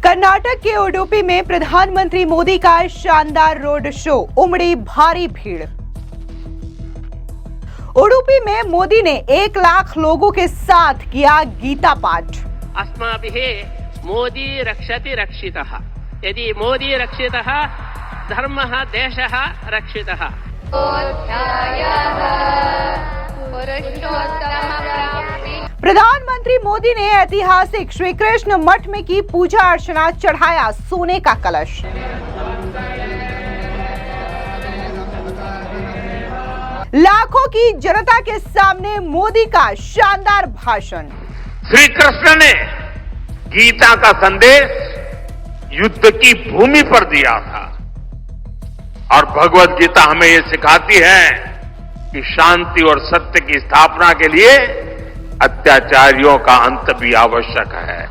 कर्नाटक के उडुपी में प्रधानमंत्री मोदी का शानदार रोड शो, उमड़ी भारी भीड़। उडुपी में मोदी ने 1 लाख लोगों के साथ किया गीता पाठ। अस्माभिः मोदी रक्षति रक्षितः, यदि मोदी रक्षितः धर्मः देशः रक्षितः। प्रधानमंत्री मोदी ने ऐतिहासिक श्री कृष्ण मठ में की पूजा अर्चना, चढ़ाया सोने का कलश। लाखों की जनता के सामने मोदी का शानदार भाषण। श्री कृष्ण ने गीता का संदेश युद्ध की भूमि पर दिया था और भगवत गीता हमें ये सिखाती है कि शांति और सत्य की स्थापना के लिए अत्याचारियों का अंत भी आवश्यक है।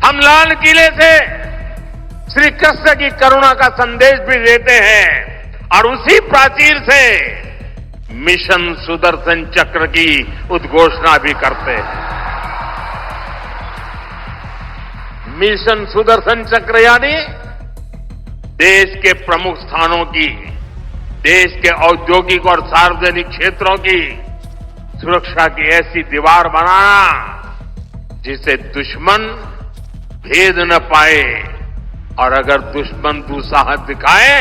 हम लाल किले से श्री कृष्ण की करुणा का संदेश भी देते हैं और उसी प्राचीर से मिशन सुदर्शन चक्र की उद्घोषणा भी करते हैं। मिशन सुदर्शन चक्र यानी देश के प्रमुख स्थानों की, देश के औद्योगिक और सार्वजनिक क्षेत्रों की सुरक्षा की ऐसी दीवार बनाना जिसे दुश्मन भेद न पाए, और अगर दुश्मन दुस्साहस दिखाए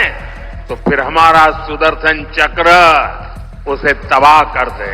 तो फिर हमारा सुदर्शन चक्र उसे तबाह कर दे।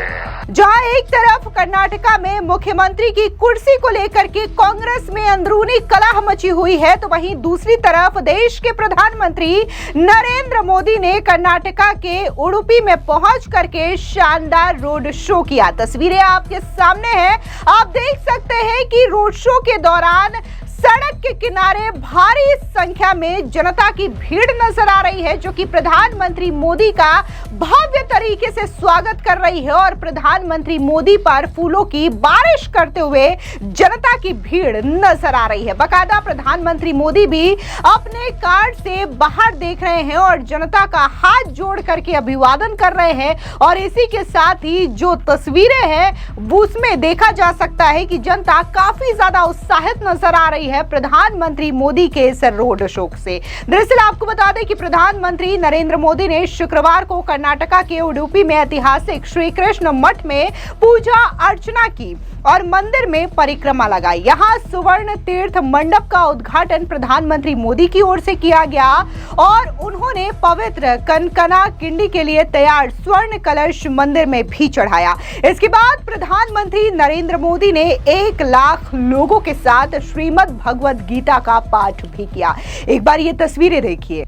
जहां एक तरफ कर्नाटका में मुख्यमंत्री की कुर्सी को लेकर के कांग्रेस में अंदरूनी कलह मची हुई है, तो वहीं दूसरी तरफ देश के प्रधानमंत्री नरेंद्र मोदी ने कर्नाटका के उडुपी में पहुंच करके शानदार रोड शो किया। तस्वीरें आपके सामने हैं, आप देख सकते हैं कि रोड शो के दौरान सड़क के किनारे भारी संख्या में जनता की भीड़ नजर आ रही है, जो कि प्रधानमंत्री मोदी का भव्य तरीके से स्वागत कर रही है और प्रधानमंत्री मोदी पर फूलों की बारिश करते हुए जनता की भीड़ नजर आ रही है। बाकायदा प्रधानमंत्री मोदी भी अपने कार से बाहर देख रहे हैं और जनता का हाथ जोड़ करके अभिवादन कर रहे हैं, और इसी के साथ ही जो तस्वीरें हैं उसमें देखा जा सकता है कि जनता काफी ज्यादा उत्साहित नजर आ रही है प्रधानमंत्री मोदी के इस रोड शो से। दरअसल आपको बता दें कि प्रधानमंत्री नरेंद्र मोदी ने शुक्रवार को कर्नाटका के उडुपी में ऐतिहासिक श्री कृष्ण मठ में पूजा अर्चना की और मंदिर में परिक्रमा लगाई। यहाँ सुवर्ण तीर्थ मंडप का उद्घाटन प्रधानमंत्री मोदी की ओर से किया गया और उन्होंने पवित्र कनकना किंडी के लिए तैयार स्वर्ण कलश मंदिर में भी चढ़ाया। इसके बाद प्रधानमंत्री नरेंद्र मोदी ने 1 लाख लोगों के साथ श्रीमद् भगवद गीता का पाठ भी किया। एक बार ये तस्वीरें देखिए।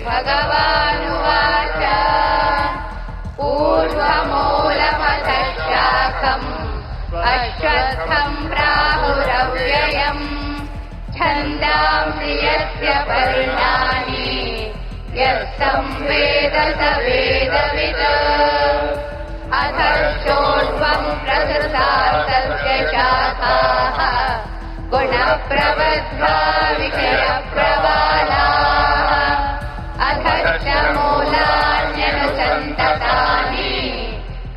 भगवानुवाच ऊर्ध्वमूलमधश्शाखम् अश्वत्थम् प्राहुरव्ययम् छन्दांसि यस्य पर्णानि यस्तं वेद स वेदवित् अधश्चोर्ध्वम् प्रसृतास्तस्य शाखाः गुणप्रवद्धा विषयप्रवालाः अधश्च मूलान्यनुसन्ततानि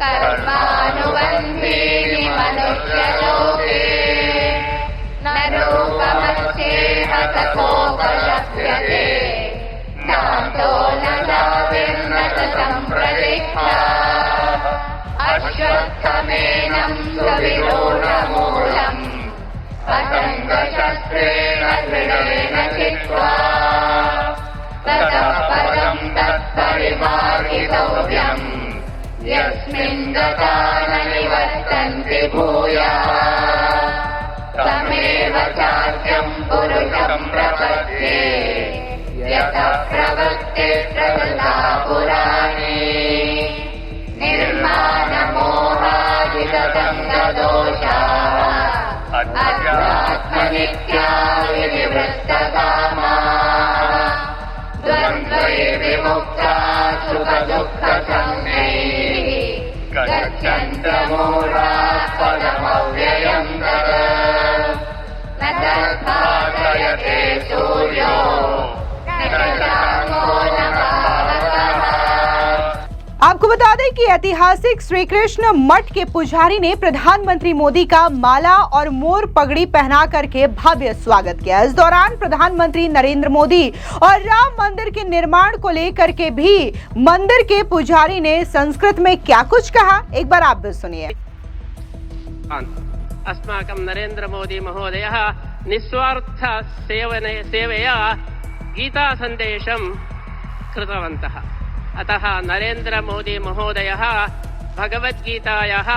कर्मानुबन्धीनि मनुष्यलोके न रूपमस्येह तथोपलभ्यते नान्तो न लाभिर्न च सम्प्रतिष्ठा अश्वत्थमेनं सुविरूढमूलम् असङ्गशस्त्रेण दृढेन चित्वा ततः पदं तत्परिमार्गितव्यम् यस्मिन् गता न निवर्तन्ति भूयः तमेव चाद्यं पुरुषं प्रपद्ये यतः प्रवृत्ते प्रकृता पुराणे निर्माणमोहादिगतङ्गदोषाः अध्यात्मनित्या विनिवृत्तकामाः द्वन्द्वैः विमुक्ता सुखदुःखसंज्ञैः गच्छन्त मूढाः पदमव्ययम् आपको बता दें कि ऐतिहासिक श्री कृष्ण मठ के पुजारी ने प्रधानमंत्री मोदी का माला और मोर पगड़ी पहना करके भव्य स्वागत किया। इस दौरान प्रधानमंत्री नरेंद्र मोदी और राम मंदिर के निर्माण को लेकर के भी मंदिर के पुजारी ने संस्कृत में क्या कुछ कहा, एक बार आप भी सुनिए। अस्माकं नरेंद्र मोदी महोदयः निस्वार्थ सेवया गीता सन्देशं कृतवन्तः। अतः नरेंद्र मोदी महोदयः भगवद्गीतायाः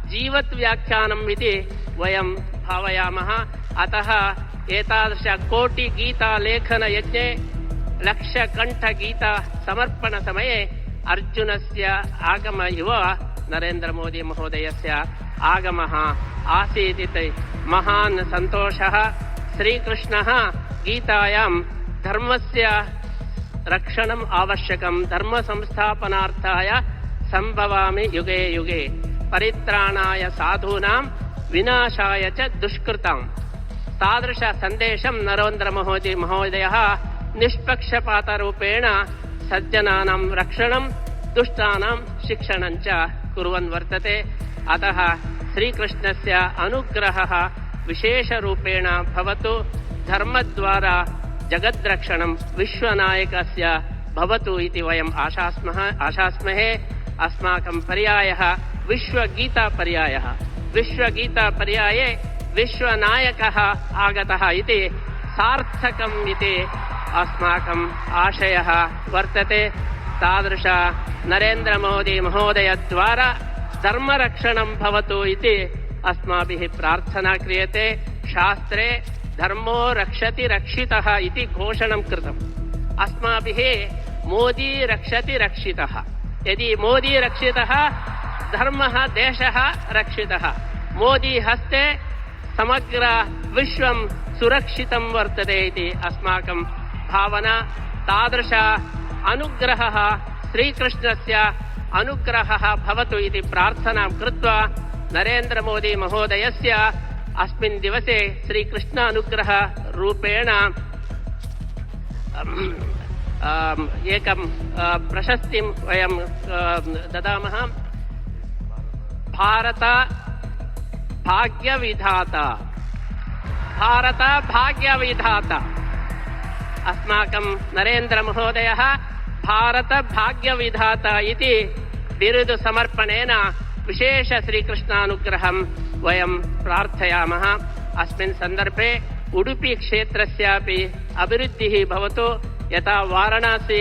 जीवत् व्याख्यानम् इति वयं भावयामः। अतः एतादृश कोटि गीता लेखन यज्ञे लक्षकण्ठ गीता समर्पण समये अर्जुनस्य आगम इव नरेंद्र मोदी महोदयस्य आगमः आसीत् इति महान् सन्तोषः। श्रीकृष्णः गीतायां धर्मस्य रक्षणम् आवश्यकं, धर्म संस्थापनार्थाय संभवामि युगे युगे, परित्राणाय साधूनां विनाशाय च दुष्कृतां। तादृश सन्देशं नरेंद्र मोदी महोदयः निष्पक्षपातरूपेण सज्जनानां रक्षणं, दुष्टानां शिक्षणं च कुर्वन् वर्तते। अतः श्रीकृष्णस्य अनुग्रहः विशेषरूपेण भवतु, धर्मद्वारा जगद्रक्षणं विश्वनायकस्य भवतु इति वयम् आशास्महे। अस्माकं पर्यायः विश्वगीतापर्यायः। विश्वगीतापर्याये विश्वनायकः आगतः इति सार्थकम् इति अस्माकम् आशयः वर्तते। तादृश नरेंद्र मोदी महोदयद्वारा धर्मरक्षणं भवतु इति अस्माभिः प्रार्थना क्रियते। शास्त्रे धर्मो रक्षति रक्षितः इति घोषणं कृतम्। अस्माभिः मोदी रक्षति रक्षितः। यदि मोदी रक्षितः, धर्मः देशः रक्षितः। मोदी हस्ते समग्र विश्वं सुरक्षितं वर्तते इति अस्माकं भावना। तादृश अनुग्रहः श्रीकृष्णस्य अनुग्रहः भवतु इति प्रार्थनां कृत्वा नरेंद्र मोदी महोदयस्य अस्मिन् दिवसे श्रीकृष्ण अनुग्रह रूपेण एकं प्रशस्तिं वयं ददामः। भारत भाग्यविधाता, भारत भाग्यविधाता। अस्माकं नरेंद्र महोदयः भारत भाग्यविधाता इति बिरुदु समर्पणेन विशेष श्रीकृष्णानुग्रहं वयं प्रार्थयामः। अस्मिन् सन्दर्भे उडुपी क्षेत्रस्यापि अभिवृद्धिः भवतु। यथा वाराणसी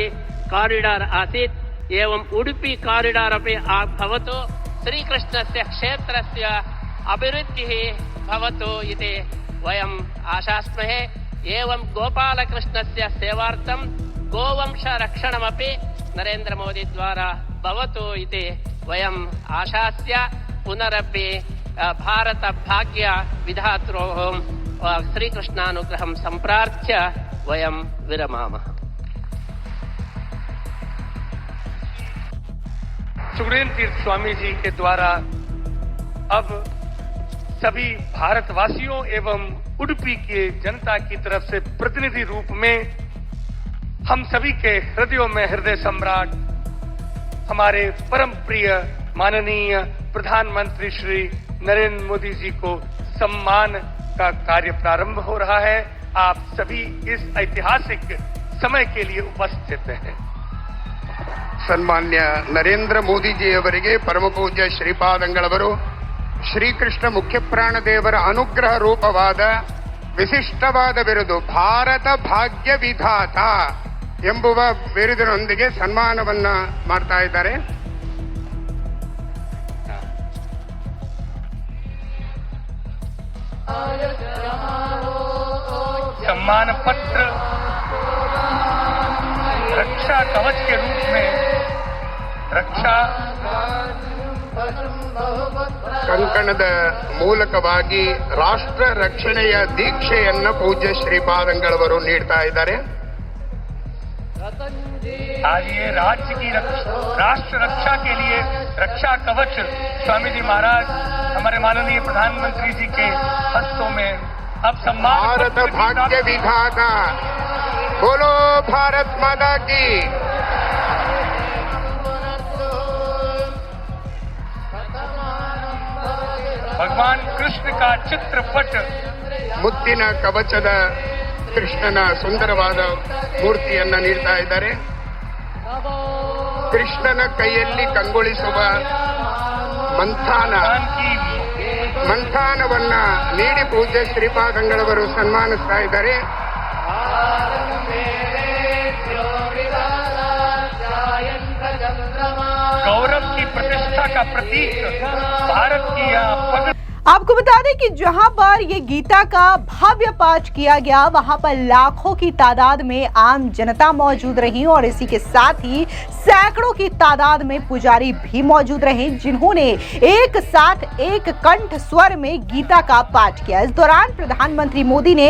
कॉरिडोर आसीत्, एवं उडुपी कॉरिडोर अपि भवतु। श्रीकृष्णस्य क्षेत्रस्य अभिवृद्धिः भवतु इति वयम् आशास्महे। एवं गोपालकृष्णस्य सेवार्थं गोवंश रक्षणमपि नरेंद्र मोदी द्वारा भवतु इति वयम् आशास्य। पुनरपि भारत भाग्य विधात्रोः श्रीकृष्णानुग्रहं सम्प्रार्थ्य वयं विरमामः। सुखदेव तीर्थ स्वामी जी के द्वारा अब सभी भारतवासियों एवं उडुपी के जनता की तरफ से प्रतिनिधि रूप में हम सभी के हृदयों में हृदय सम्राट हमारे परम प्रिय माननीय प्रधानमंत्री श्री नरेंद्र मोदी जी को सम्मान का कार्य प्रारंभ हो रहा है। आप सभी इस ऐतिहासिक समय के लिए उपस्थित हैं। ಸನ್ಮಾನ್ಯ ನರೇಂದ್ರ ಮೋದಿಜಿಯವರಿಗೆ ಪರಮಪೂಜ್ಯ ಶ್ರೀಪಾದಂಗಳವರು ಶ್ರೀಕೃಷ್ಣ ಮುಖ್ಯಪ್ರಾಣ ದೇವರ ಅನುಗ್ರಹ ರೂಪವಾದ ವಿಶಿಷ್ಟವಾದ ಬಿರುದು ಭಾರತ ಭಾಗ್ಯ ವಿಧಾತ ಎಂಬುವ ಬಿರುದಿನೊಂದಿಗೆ ಸನ್ಮಾನವನ್ನ ಮಾಡ್ತಾ ಇದ್ದಾರೆ. सम्मान पत्र रक्षा कवच के रूप में रक्षा ಕಂಕಣದ ಮೂಲಕವಾಗಿ ರಾಷ್ಟ್ರ ರಕ್ಷಣೆಯ ದೀಕ್ಷೆಯನ್ನು ಪೂಜ್ಯ ಶ್ರೀಪಾದಂಗಳವರು ನೀಡ್ತಾ ಇದ್ದಾರೆ. आज ये राज्य की राष्ट्र रक्षा के लिए रक्षा कवच स्वामी जी महाराज हमारे माननीय प्रधानमंत्री जी के हस्तों में अब सम्मान भारत भाग्य विधाता, बोलो भारत माता की। भगवान कृष्ण का चित्रपट ಮುತ್ತಿನ ಕವಚದ ಕೃಷ್ಣನ ಸುಂದರವಾದ ಮೂರ್ತಿಯನ್ನ ನೀಡ್ತಾ ಇದ್ದಾರೆ. ಕೃಷ್ಣನ ಕೈಯಲ್ಲಿ ಕಂಗೊಳಿಸುವ ಮಂಥಾನವನ್ನ ನೀಡಿ ಪೂಜ್ಯ ಶ್ರೀಪಾದಂಗಳವರು ಸನ್ಮಾನಿಸ್ತಾ ಇದ್ದಾರೆ. गौरव की प्रतिष्ठा का प्रतीक भारत की यह पगड़ी। आपको बता दें कि जहां पर ये गीता का भव्य पाठ किया गया वहां पर लाखों की तादाद में आम जनता मौजूद रही और इसी के साथ ही सैकड़ों की तादाद में पुजारी भी मौजूद रहे जिन्होंने एक साथ एक कंठ स्वर में गीता का पाठ किया। इस दौरान प्रधानमंत्री मोदी ने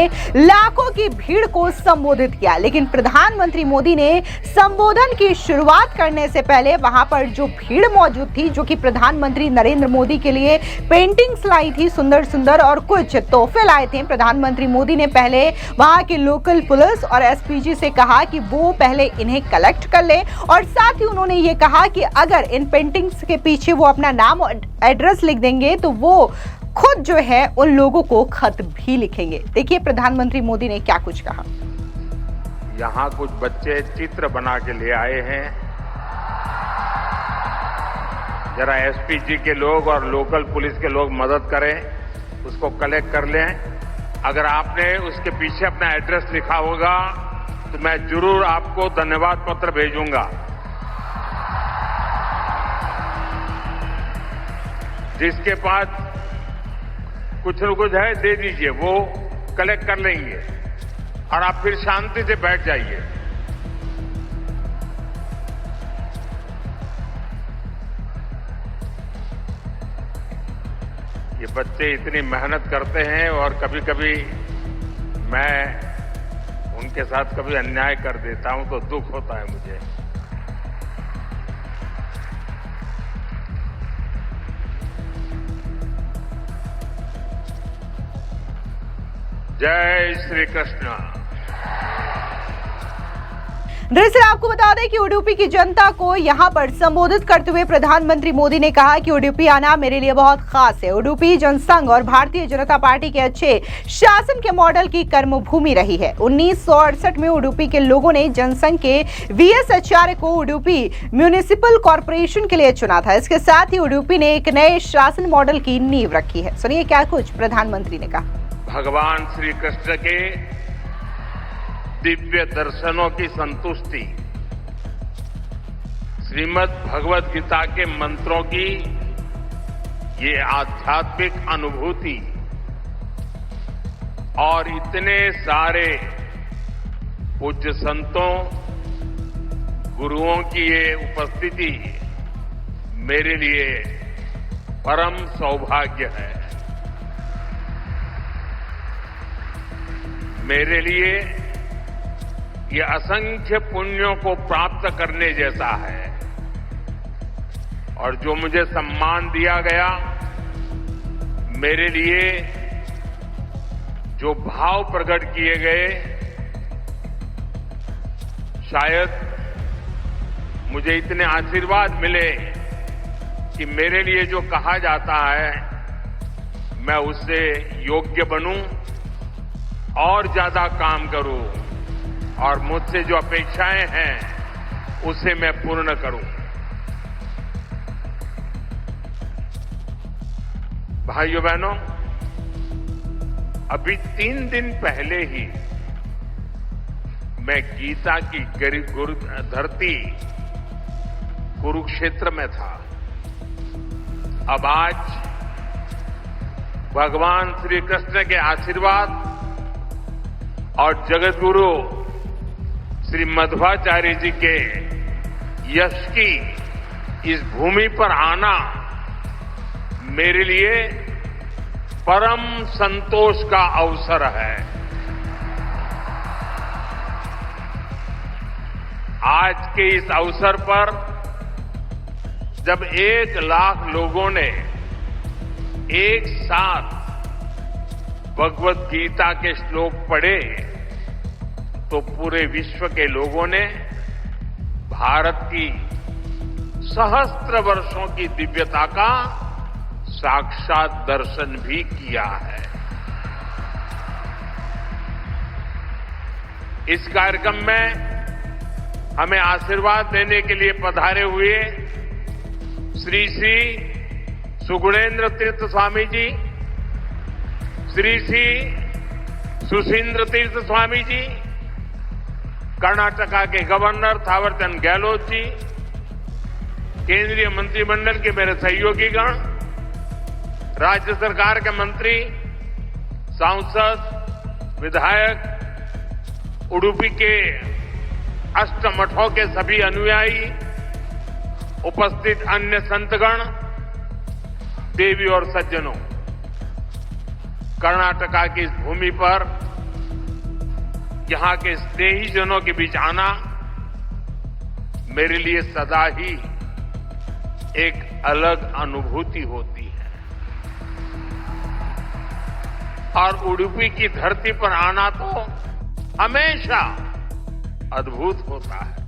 लाखों की भीड़ को संबोधित किया, लेकिन प्रधानमंत्री मोदी ने संबोधन की शुरुआत करने से पहले वहां पर जो भीड़ मौजूद थी, जो कि प्रधानमंत्री नरेंद्र मोदी के लिए पेंटिंग्स लाई थी सुंदर सुंदर और कुछ तोहफे लाए थे, प्रधानमंत्री मोदी ने पहले वहां के लोकल पुलिस और एसपीजी से कहा कि वो पहले इन्हें कलेक्ट कर ले और साथ ही उन्होंने ये कहा कि अगर इन पेंटिंग्स के पीछे वो अपना नाम और एड्रेस लिख देंगे तो वो खुद जो है उन लोगों को खत भी लिखेंगे। देखिए प्रधानमंत्री मोदी ने क्या कुछ कहा। यहाँ कुछ बच्चे चित्र बना के ले आए हैं, जरा एसपीजी के लोग और लोकल पुलिस के लोग मदद करें, उसको कलेक्ट कर लें। अगर आपने उसके पीछे अपना एड्रेस लिखा होगा तो मैं जरूर आपको धन्यवाद पत्र भेजूंगा। जिसके पास कुछ न कुछ है दे दीजिए, वो कलेक्ट कर लेंगे और आप फिर शांति से बैठ जाइए। ये बच्चे इतनी मेहनत करते हैं और कभी कभी मैं उनके साथ कभी अन्याय कर देता हूं तो दुख होता है मुझे। जय श्री कृष्ण। दरअसल आपको बता दें कि उडुपी की जनता को यहां पर संबोधित करते हुए प्रधानमंत्री मोदी ने कहा कि उडुपी आना मेरे लिए बहुत खास है। उडुपी जनसंघ और भारतीय जनता पार्टी के अच्छे शासन के मॉडल की कर्मभूमि रही है। 1968 में उडुपी के लोगों ने जनसंघ के वीएस आचार्य को उडुपी म्यूनिसिपल कॉर्पोरेशन के लिए चुना था। इसके साथ ही उडुपी ने एक नए शासन मॉडल की नींव रखी है। सुनिए क्या कुछ प्रधानमंत्री ने कहा। भगवान श्री कृष्ण के दिव्य दर्शनों की संतुष्टि, श्रीमद् भगवद गीता के मंत्रों की ये आध्यात्मिक अनुभूति और इतने सारे पूज्य संतों गुरुओं की ये उपस्थिति मेरे लिए परम सौभाग्य है। मेरे लिए ये असंख्य पुण्यों को प्राप्त करने जैसा है और जो मुझे सम्मान दिया गया, मेरे लिए जो भाव प्रकट किए गए, शायद मुझे इतने आशीर्वाद मिले कि मेरे लिए जो कहा जाता है मैं उससे योग्य बनूं और ज्यादा काम करूं और मुझसे जो अपेक्षाएं हैं उसे मैं पूर्ण करूं। भाइयों बहनों, अभी 3 दिन पहले ही मैं गीता की धरती कुरुक्षेत्र में था। अब आज भगवान श्री कृष्ण के आशीर्वाद और जगत गुरु श्री मध्वाचार्य जी के यश की इस भूमि पर आना मेरे लिए परम संतोष का अवसर है। आज के इस अवसर पर जब 1 लाख लोगों ने एक साथ भगवद गीता के श्लोक पढ़े तो पूरे विश्व के लोगों ने भारत की सहस्त्र वर्षों की दिव्यता का साक्षात दर्शन भी किया है। इस कार्यक्रम में हमें आशीर्वाद देने के लिए पधारे हुए श्री श्री सुगुणेन्द्र तीर्थ स्वामी जी, श्री श्री सुशींद्र तीर्थ स्वामी जी, कर्नाटका के गवर्नर थावरचंद गहलोत जी, केंद्रीय मंत्रिमंडल के मेरे सहयोगीगण, राज्य सरकार के मंत्री, सांसद, विधायक, उडुपी के अष्टमठों के सभी अनुयायी, उपस्थित अन्य संतगण, देवी और सज्जनों, कर्नाटका की इस भूमि पर यहां के स्नेहीजनों के बीच आना मेरे लिए सदा ही एक अलग अनुभूति होती है और उडुपी की धरती पर आना तो हमेशा अद्भुत होता है।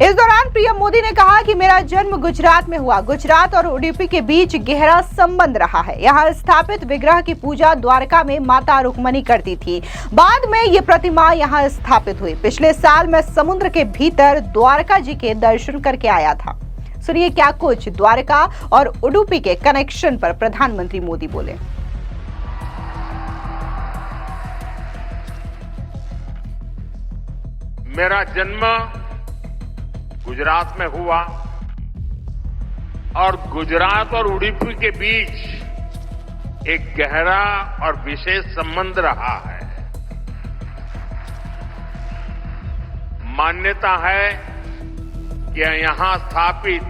इस दौरान पीएम मोदी ने कहा कि मेरा जन्म गुजरात में हुआ। गुजरात और उडुपी के बीच गहरा संबंध रहा है। यहाँ स्थापित विग्रह की पूजा द्वारका में माता रुक्मणी करती थी। बाद में ये प्रतिमा यहाँ स्थापित हुई। पिछले साल मैं समुद्र के भीतर द्वारका जी के दर्शन करके आया था। सुनिए क्या कुछ द्वारका और उडुपी के कनेक्शन पर प्रधानमंत्री मोदी बोले। मेरा जन्म गुजरात में हुआ और गुजरात और उडुपी के बीच एक गहरा और विशेष संबंध रहा है। मान्यता है कि यहां स्थापित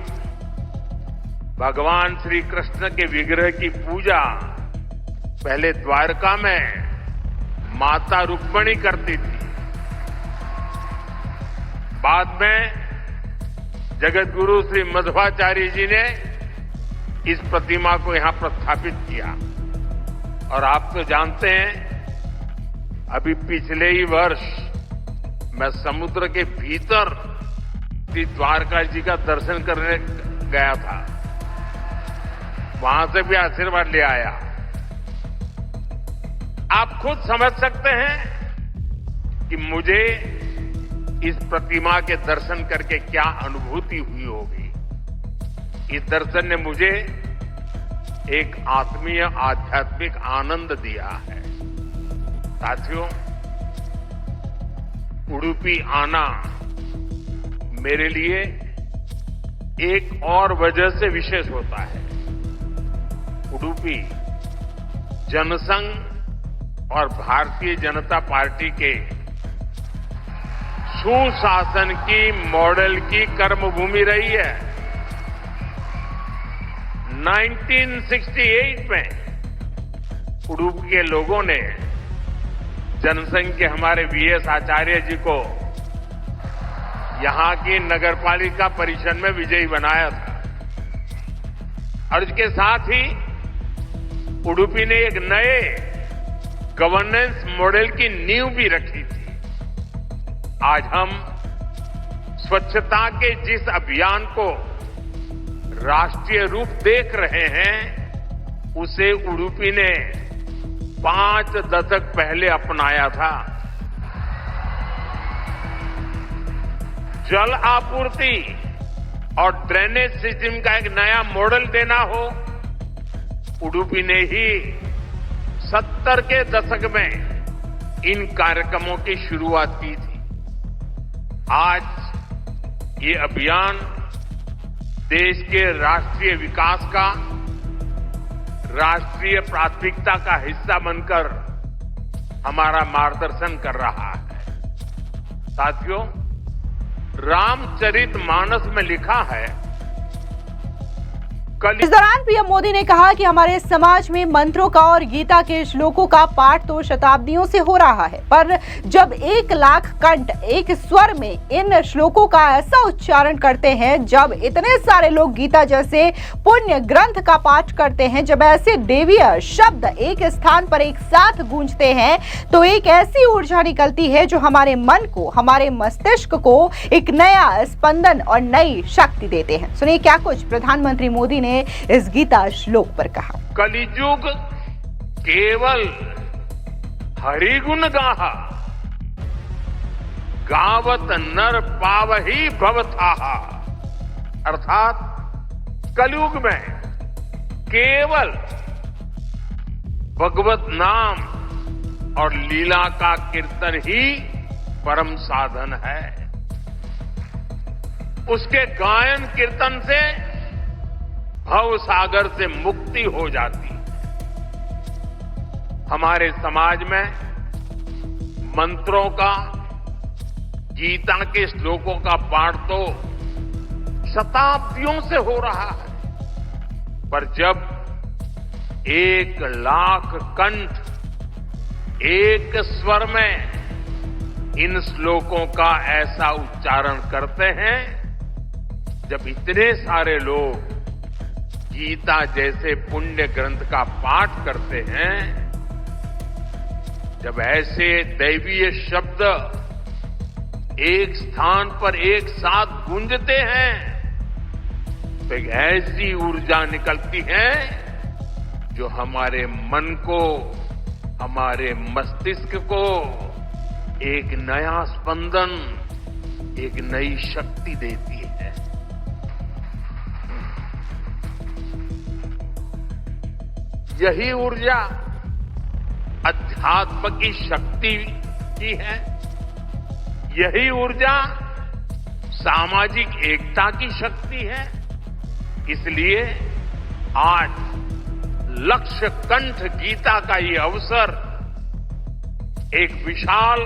भगवान श्री कृष्ण के विग्रह की पूजा पहले द्वारका में माता रुक्मणी करती थी। बाद में जगत गुरु श्री मध्वाचार्य जी ने इस प्रतिमा को यहां प्रस्थापित किया और आप तो जानते हैं अभी पिछले ही वर्ष मैं समुद्र के भीतर श्री द्वारका जी का दर्शन करने गया था। वहां से भी आशीर्वाद ले आया। आप खुद समझ सकते हैं कि मुझे इस प्रतिमा के दर्शन करके क्या अनुभूति हुई होगी। इस दर्शन ने मुझे एक आत्मीय आध्यात्मिक आनंद दिया है। साथियों, उडुपी आना मेरे लिए एक और वजह से विशेष होता है। उडुपी जनसंघ और भारतीय जनता पार्टी के सुशासन की मॉडल की कर्मभूमि रही है। 1968 में उडुपी के लोगों ने जनसंघ के हमारे वीएस आचार्य जी को यहां की नगरपालिका परिषद में विजयी बनाया था और इसके साथ ही उडुपी ने एक नए गवर्नेंस मॉडल की नींव भी रखी थी। आज हम स्वच्छता के जिस अभियान को राष्ट्रीय रूप देख रहे हैं उसे उडुपी ने 5 दशक पहले अपनाया था। जल आपूर्ति और ड्रेनेज सिस्टम का एक नया मॉडल देना हो, उडुपी ने ही 70 के दशक में इन कार्यक्रमों की शुरुआत की थी। आज ये अभियान देश के राष्ट्रीय विकास का राष्ट्रीय प्राथमिकता का हिस्सा बनकर हमारा मार्गदर्शन कर रहा है। साथियों, रामचरितमानस में लिखा है इस दौरान पीएम मोदी ने कहा कि हमारे समाज में मंत्रों का और गीता के श्लोकों का पाठ तो शताब्दियों से हो रहा है, पर जब 1 लाख कंठ एक स्वर में इन श्लोकों का ऐसा उच्चारण करते हैं, जब इतने सारे लोग गीता जैसे पुण्य ग्रंथ का पाठ करते हैं, जब ऐसे देवीय शब्द एक स्थान पर एक साथ गूंजते हैं, तो एक ऐसी ऊर्जा निकलती है जो हमारे मन को, हमारे मस्तिष्क को एक नया स्पंदन और नई शक्ति देते हैं। सुनिए क्या कुछ प्रधानमंत्री मोदी ने ने इस गीता श्लोक पर कहा। कलिजुग केवल हरिगुण गाहा, गावत नर पावही भवथाहा। अर्थात कलयुग में केवल भगवत नाम और लीला का कीर्तन ही परम साधन है। उसके गायन कीर्तन से भव सागर से मुक्ति हो जाती। हमारे समाज में मंत्रों का, गीता के श्लोकों का पाठ तो शताब्दियों से हो रहा है, पर जब 1,00,000 कंठ एक स्वर में इन श्लोकों का ऐसा उच्चारण करते हैं, जब इतने सारे लोग गीता जैसे पुण्य ग्रंथ का पाठ करते हैं, जब ऐसे दैवीय शब्द एक स्थान पर एक साथ गूंजते हैं, तो एक ऐसी ऊर्जा निकलती है जो हमारे मन को, हमारे मस्तिष्क को एक नया स्पंदन, एक नई शक्ति देती है। यही ऊर्जा अध्यात्म की शक्ति की है। यही ऊर्जा सामाजिक एकता की शक्ति है। इसलिए आज लक्ष्य कंठ गीता का ये अवसर एक विशाल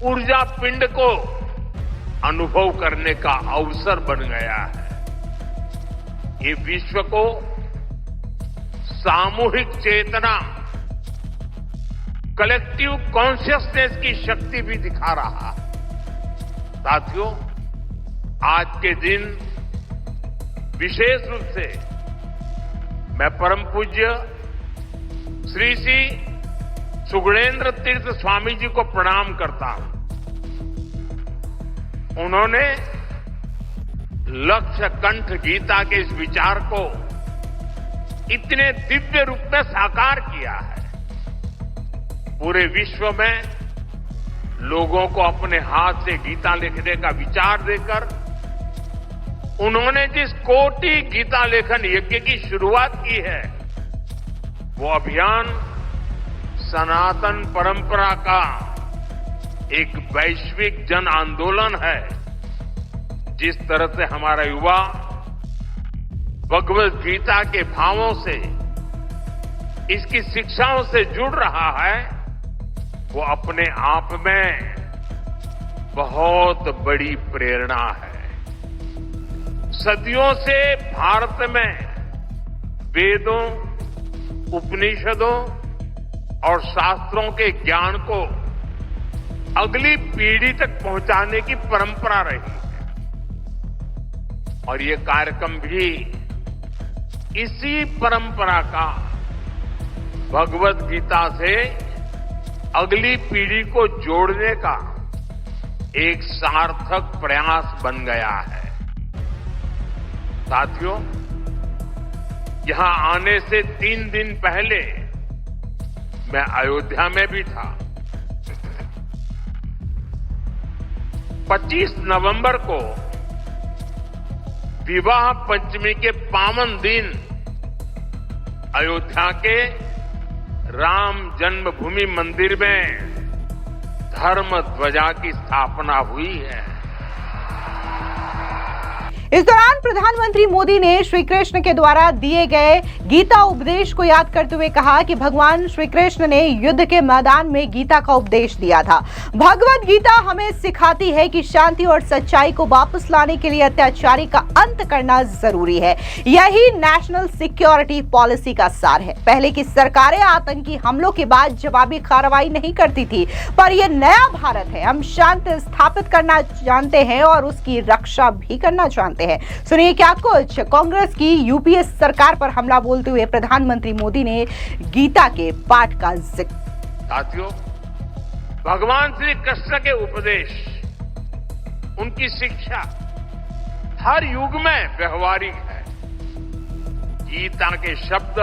ऊर्जा पिंड को अनुभव करने का अवसर बन गया है। ये विश्व को सामूहिक चेतना, कलेक्टिव कॉन्शियसनेस की शक्ति भी दिखा रहा है। साथियों, आज के दिन विशेष रूप से मैं परम पूज्य श्री श्री सुगुणेन्द्र तीर्थ स्वामी जी को प्रणाम करता हूं। उन्होंने लक्ष्य कंठ गीता के इस विचार को इतने दिव्य रूप में साकार किया है। पूरे विश्व में लोगों को अपने हाथ से गीता लिखने का विचार देकर उन्होंने जिस कोटि गीता लेखन यज्ञ की शुरुआत की है, वो अभियान सनातन परंपरा का एक वैश्विक जन आंदोलन है। जिस तरह से हमारा युवा भगवत गीता के भावों से, इसकी शिक्षाओं से जुड़ रहा है, वो अपने आप में बहुत बड़ी प्रेरणा है। सदियों से भारत में वेदों, उपनिषदों और शास्त्रों के ज्ञान को अगली पीढ़ी तक पहुंचाने की परंपरा रही है। और ये कार्यक्रम भी इसी परंपरा का भगवत गीता से अगली पीढ़ी को जोड़ने का एक सार्थक प्रयास बन गया है। साथियों, यहां आने से 3 दिन पहले मैं अयोध्या में भी था। 25 नवंबर को विवाह पंचमी के पावन दिन अयोध्या के राम जन्मभूमि मंदिर में धर्म ध्वजा की स्थापना हुई है। इस दौरान प्रधानमंत्री मोदी ने श्री कृष्ण के द्वारा दिए गए गीता उपदेश को याद करते हुए कहा कि भगवान श्री कृष्ण ने युद्ध के मैदान में गीता का उपदेश दिया था। भगवत गीता हमें सिखाती है कि शांति और सच्चाई को वापस लाने के लिए अत्याचारी का अंत करना जरूरी है। यही नेशनल सिक्योरिटी पॉलिसी का सार है। पहले की सरकारें आतंकी हमलों के बाद जवाबी कार्रवाई नहीं करती थी, पर यह नया भारत है। हम शांति स्थापित करना जानते हैं और उसकी रक्षा भी करना जानते हैं। सुनिए क्या कुछ कांग्रेस की यूपीए सरकार पर हमला बोलते हुए प्रधानमंत्री मोदी ने गीता के पाठ का जिक्र। साथियों, भगवान श्री कृष्ण के उपदेश, उनकी शिक्षा हर युग में व्यवहारिक है। गीता के शब्द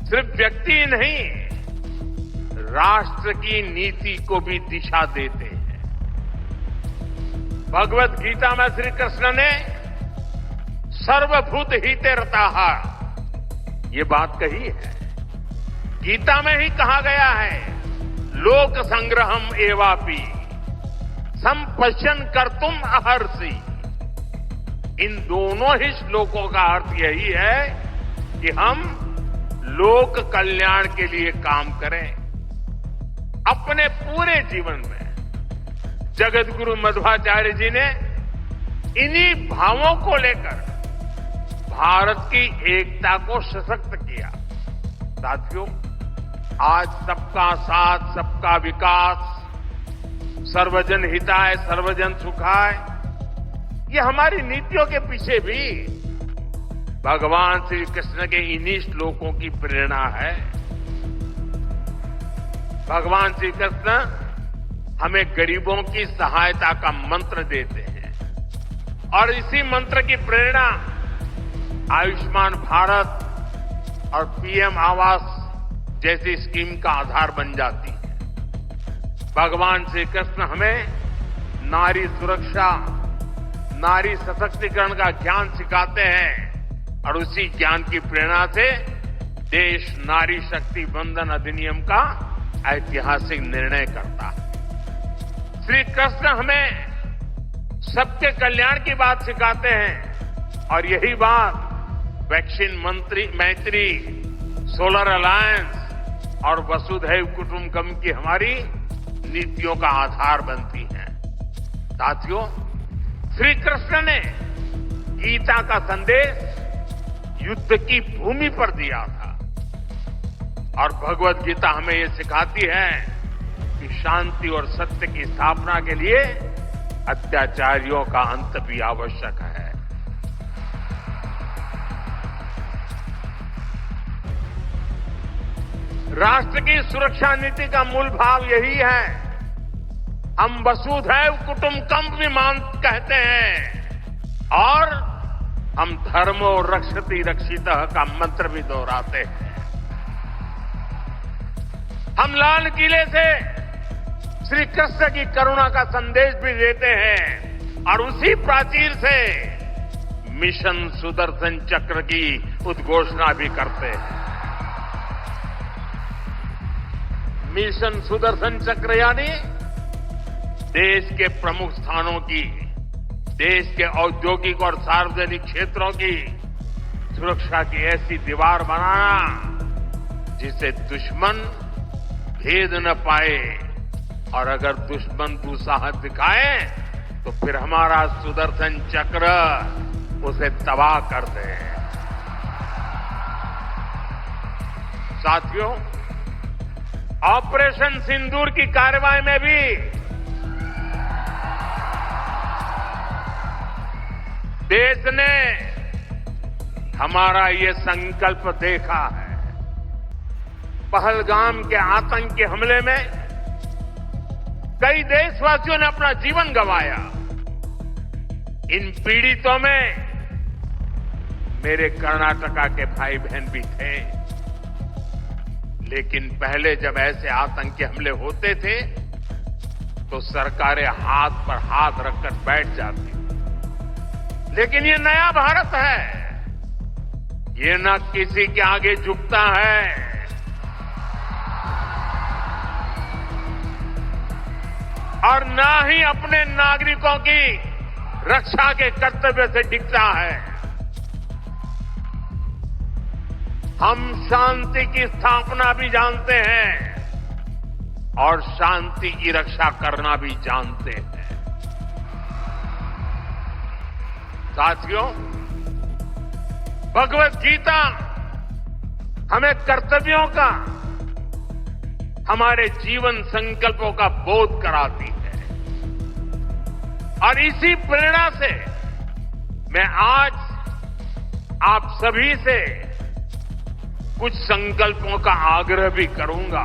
सिर्फ व्यक्ति नहीं, राष्ट्र की नीति को भी दिशा देते हैं। भगवत गीता में श्री कृष्ण ने सर्वभूत हिते रताः ये बात कही है। गीता में ही कहा गया है, लोक संग्रहम एवापि संपश्यन कर्तुम अहर्षि। इन दोनों ही श्लोकों का अर्थ यही है कि हम लोक कल्याण के लिए काम करें। अपने पूरे जीवन में जगत गुरु मध्वाचार्य जी ने इन्हीं भावों को लेकर भारत की एकता को सशक्त किया। साथियों, आज सबका साथ, सबका विकास, सर्वजन हिताय, सर्वजन सुखाय, ये हमारी नीतियों के पीछे भी भगवान श्री कृष्ण के इन्हीं श्लोकों की प्रेरणा है। भगवान श्री कृष्ण हमें गरीबों की सहायता का मंत्र देते हैं और इसी मंत्र की प्रेरणा आयुष्मान भारत और पीएम आवास जैसी स्कीम का आधार बन जाती है। भगवान श्री कृष्ण हमें नारी सुरक्षा, नारी सशक्तिकरण का ज्ञान सिखाते हैं और उसी ज्ञान की प्रेरणा से देश नारी शक्ति बंधन अधिनियम का ऐतिहासिक निर्णय करता है। श्री कृष्ण हमें सबके कल्याण की बात सिखाते हैं और यही बात वैक्सीन मैत्री, सोलर अलायंस और वसुधैव कुटुंबकम की हमारी नीतियों का आधार बनती है। साथियों, श्री कृष्ण ने गीता का संदेश युद्ध की भूमि पर दिया था और भगवत गीता हमें ये सिखाती है कि शांति और सत्य की स्थापना के लिए अत्याचारियों का अंत भी आवश्यक है। राष्ट्र की सुरक्षा नीति का मूल भाव यही है। हम वसुधैव कुटुंबकम भी कहते हैं और हम धर्मो रक्षति रक्षितः का मंत्र भी दोहराते हैं। हम लाल किले से श्री कृष्ण की करुणा का संदेश भी देते हैं और उसी प्राचीर से मिशन सुदर्शन चक्र की उद्घोषणा भी करते हैं। मिशन सुदर्शन चक्र यानी देश के प्रमुख स्थानों की, देश के औद्योगिक और सार्वजनिक क्षेत्रों की सुरक्षा की ऐसी दीवार बनाना जिसे दुश्मन भेद न पाए और अगर दुश्मन दुस्साहस दिखाए तो फिर हमारा सुदर्शन चक्र उसे तबाह कर दे। साथियों, ऑपरेशन सिंदूर की कार्रवाई में भी देश ने हमारा ये संकल्प देखा है। पहलगाम के आतंकी हमले में कई देशवासियों ने अपना जीवन गंवाया। इन पीड़ितों में मेरे कर्नाटका के भाई बहन भी थे। लेकिन पहले जब ऐसे आतंकी हमले होते थे तो सरकारें हाथ पर हाथ रखकर बैठ जाती। लेकिन ये नया भारत है, ये न किसी के आगे झुकता है और न ही अपने नागरिकों की रक्षा के कर्तव्य से डिगता है। हम शांति की स्थापना भी जानते हैं और शांति की रक्षा करना भी जानते हैं। साथियों, भगवत गीता हमें कर्तव्यों का, हमारे जीवन संकल्पों का बोध कराती है और इसी प्रेरणा से मैं आज आप सभी से कुछ संकल्पों का आग्रह भी करूंगा।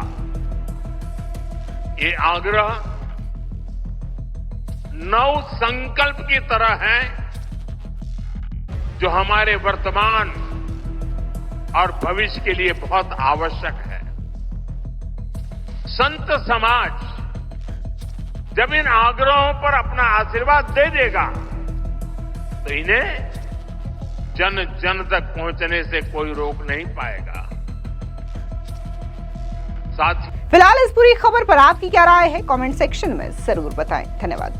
ये आग्रह 9 संकल्प की तरह है जो हमारे वर्तमान और भविष्य के लिए बहुत आवश्यक है। संत समाज जब इन आग्रहों पर अपना आशीर्वाद दे देगा तो इन्हें जन जन तक पहुंचने से कोई रोक नहीं पाएगा। साथ फिलहाल इस पूरी खबर पर आपकी क्या राय है, कमेंट सेक्शन में जरूर बताएं। धन्यवाद।